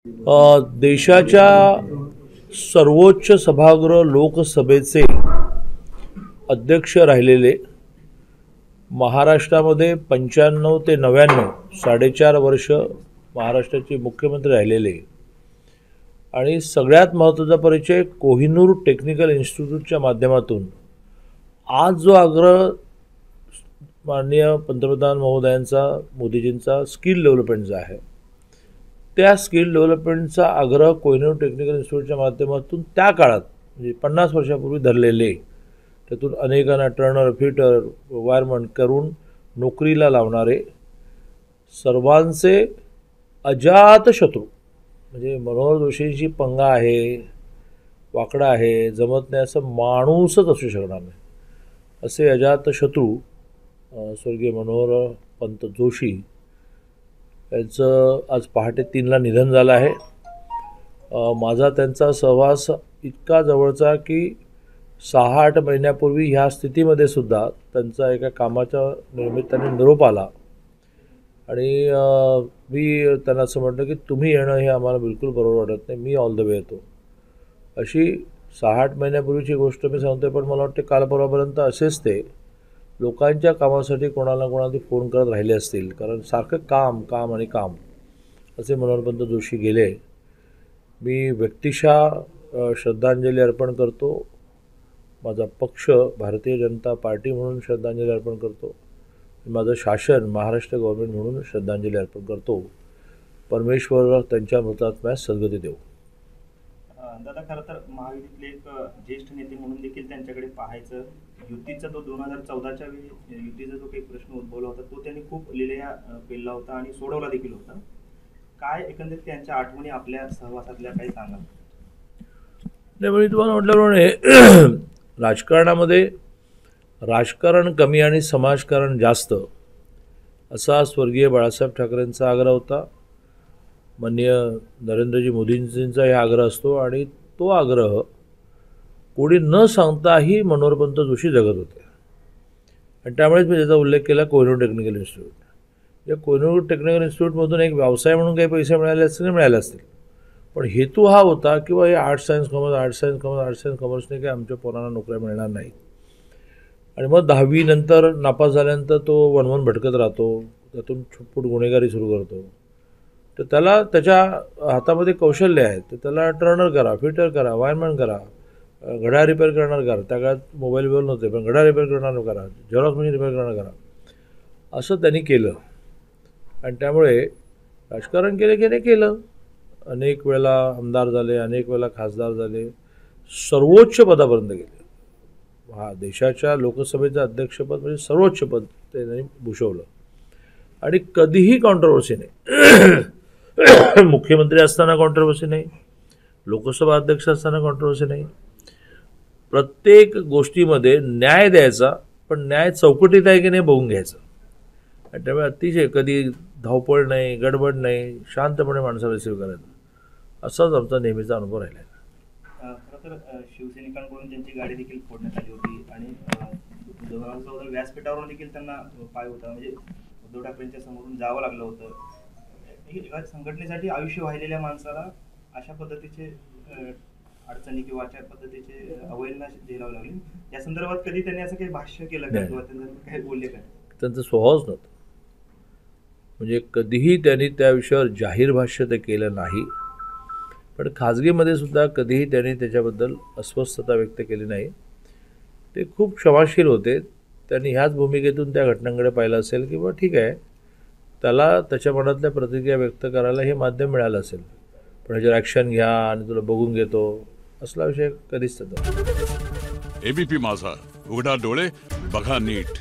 देशाच्या सर्वोच्च सभागृह लोकसभेचे अध्यक्ष राहिलेले, महाराष्ट्रामध्ये 95 ते 99 4.5 वर्ष महाराष्ट्राचे मुख्यमंत्री राहिलेले आणि सगळ्यात महत्त्वाचा परिचय कोहिनूर टेक्निकल इन्स्टिट्यूटच्या माध्यमातून आज जो आग्रह माननीय पंतप्रधान महोदयांचा, मोदीजींचा स्किल डेव्हलपमेंटचा आहे, त्या स्किल डेव्हलपमेंटचा आग्रह कोहिनूर टेक्निकल इन्स्टिट्यूटच्या माध्यमातून त्या काळात म्हणजे 50 वर्षापूर्वी धरलेले, त्यातून अनेकांना टर्नर, फिटर, वायरमन करून नोकरीला लावणारे सर्वांचे अजातशत्रू म्हणजे मनोहर जोशींची पंगा आहे, वाकडा आहे, जमत नाही असं माणूसच असू शकणार नाही असे अजातशत्रू स्वर्गीय मनोहर पंत जोशी यांचं आज पहाटे 3ला निधन झालं आहे। माझा त्यांचा सहवास इतका जवळचा की 6-8 महिन्यापूर्वी ह्या स्थितीमध्ये सुद्धा त्यांचा एका कामाच्या निमित्ताने निरोप आला आणि मी त्यांना असं म्हटलं की तुम्ही येणं हे आम्हाला बिलकुल बरोबर वाटत नाही, मी ऑल द वे येतो। अशी 6-8 महिन्यापूर्वीची गोष्ट मी सांगतोय, पण मला वाटते काल परवापर्यंत असेच ते लोकांच्या कामासाठी कोणाला कोणाला फोन करत राहिले असतील, कारण सारखं काम काम आणि काम असे मनोहरपंत जोशी गेले। मी व्यक्तिशः श्रद्धांजली अर्पण करतो, माझा पक्ष भारतीय जनता पार्टी म्हणून श्रद्धांजली अर्पण करतो, माझं शासन महाराष्ट्र गव्हर्नमेंट म्हणून श्रद्धांजली अर्पण करतो। परमेश्वर त्यांच्या मृतात्म्यास सद्गती देव। दादा, खरं तर महायुतीतले एक ज्येष्ठ नेते म्हणून देखील त्यांच्याकडे पाहायचं, युतीचा तो 2014च्या वेळी युतीचा जो काही प्रश्न उद्भवला होता तो त्यांनी खूप लिलया पेलला होता आणि सोडवला देखील होता। काय एकंदरीत त्यांच्या आठवणी आपल्या सहवासातल्या काही सांगा? नाही, मी तुम्हाला म्हटल्याप्रमाणे राजकारणामध्ये राजकारण कमी आणि समाजकारण जास्त असा स्वर्गीय बाळासाहेब ठाकरेंचा आग्रह होता, माननीय नरेंद्रजी मोदींचा हे आग्रह असतो आणि तो आग्रह कोणी न सांगताही मनोहरपंत जोशी जगत होते आणि त्यामुळेच मी त्याचा उल्लेख केला कोहिनूर टेक्निकल इन्स्टिट्यूट। या कोहिनूर टेक्निकल इन्स्टिट्यूटमधून एक व्यवसाय म्हणून काही पैसे मिळाले असतील, पण हेतू हा होता की हे आर्ट्स सायन्स कॉमर्सने काही आमच्या पोरांना नोकऱ्या मिळणार नाही आणि मग 10वी नंतर नापास झाल्यानंतर तो वनवन भटकत राहतो, त्यातून छुटपुट गुन्हेगारी सुरू करतो। तर त्याला त्याच्या हातामध्ये कौशल्य आहे, तर त्याला टर्नर करा, फिटर करा, वायरमॅन करा, घड्याळ रिपेअर करणार करा, त्या काळात मोबाईल नव्हते पण घड्याळ रिपेअर करणार करा, झेरॉक्स मशीन रिपेअर करणार करा, असं त्यांनी केलं आणि त्यामुळे राजकारण केलं। अनेक वेळेला आमदार झाले, अनेक वेळेला खासदार झाले, सर्वोच्च पदापर्यंत गेले। देशाच्या लोकसभेचं अध्यक्षपद म्हणजे सर्वोच्च पद त्यांनी भूषवलं आणि कधीही कॉन्ट्रोवर्सी नाही। मुख्यमंत्री असताना कॉन्ट्रोवर्सी नाही, लोकसभा अध्यक्ष असताना कॉन्ट्रोवर्सी नाही। प्रत्येक गोष्टीमध्ये न्याय द्यायचा, पण न्याय चौकटीत आहे की नाही बघून घ्यायचं आणि त्यामुळे अतिशय कधी धावपळ नाही, गडबड नाही, शांतपणे माणसाला रिसीव्ह करायचं, असाच आमचा नेहमीचा अनुभव राहिला आहे। खरं तर शिवसैनिकांकडून त्यांची गाडी देखील फोडण्यात आली होती आणि व्यासपीठावरून देखील त्यांना पाय होता, म्हणजे उद्धव ठाकरेंच्या समोरून जावं लागलं होतं। संघटनेसाठी आयुष्य वाहिलेल्या माणसाला अशा पद्धतीचे अडचणी किंवा अशा पद्धतीचे अवहेलना झेलावी लागली, या संदर्भात कधी त्यांनी असं काही भाष्य केलं का किंवा काही बोलले का? त्यांचा स्वभावच नव्हता, म्हणजे कधीही त्यांनी त्या विषयावर जाहीर भाष्य ते केलं नाही, पण खाजगीमध्ये सुद्धा कधीही त्यांनी त्याच्याबद्दल अस्वस्थता व्यक्त केली नाही। ते खूप क्षमाशील होते, त्यांनी ह्याच भूमिकेतून त्या घटनांकडे पाहिलं असेल की बा ठीक आहे, त्याला त्याच्या मनातल्या प्रतिक्रिया व्यक्त करायला हे माध्यम मिळालं असेल, पण ह्याच्यावर ॲक्शन घ्या आणि तुला बघून घेतो असला विषय कधीच नव्हता। एबीपी माझा, उघडा डोळे बघा नीट।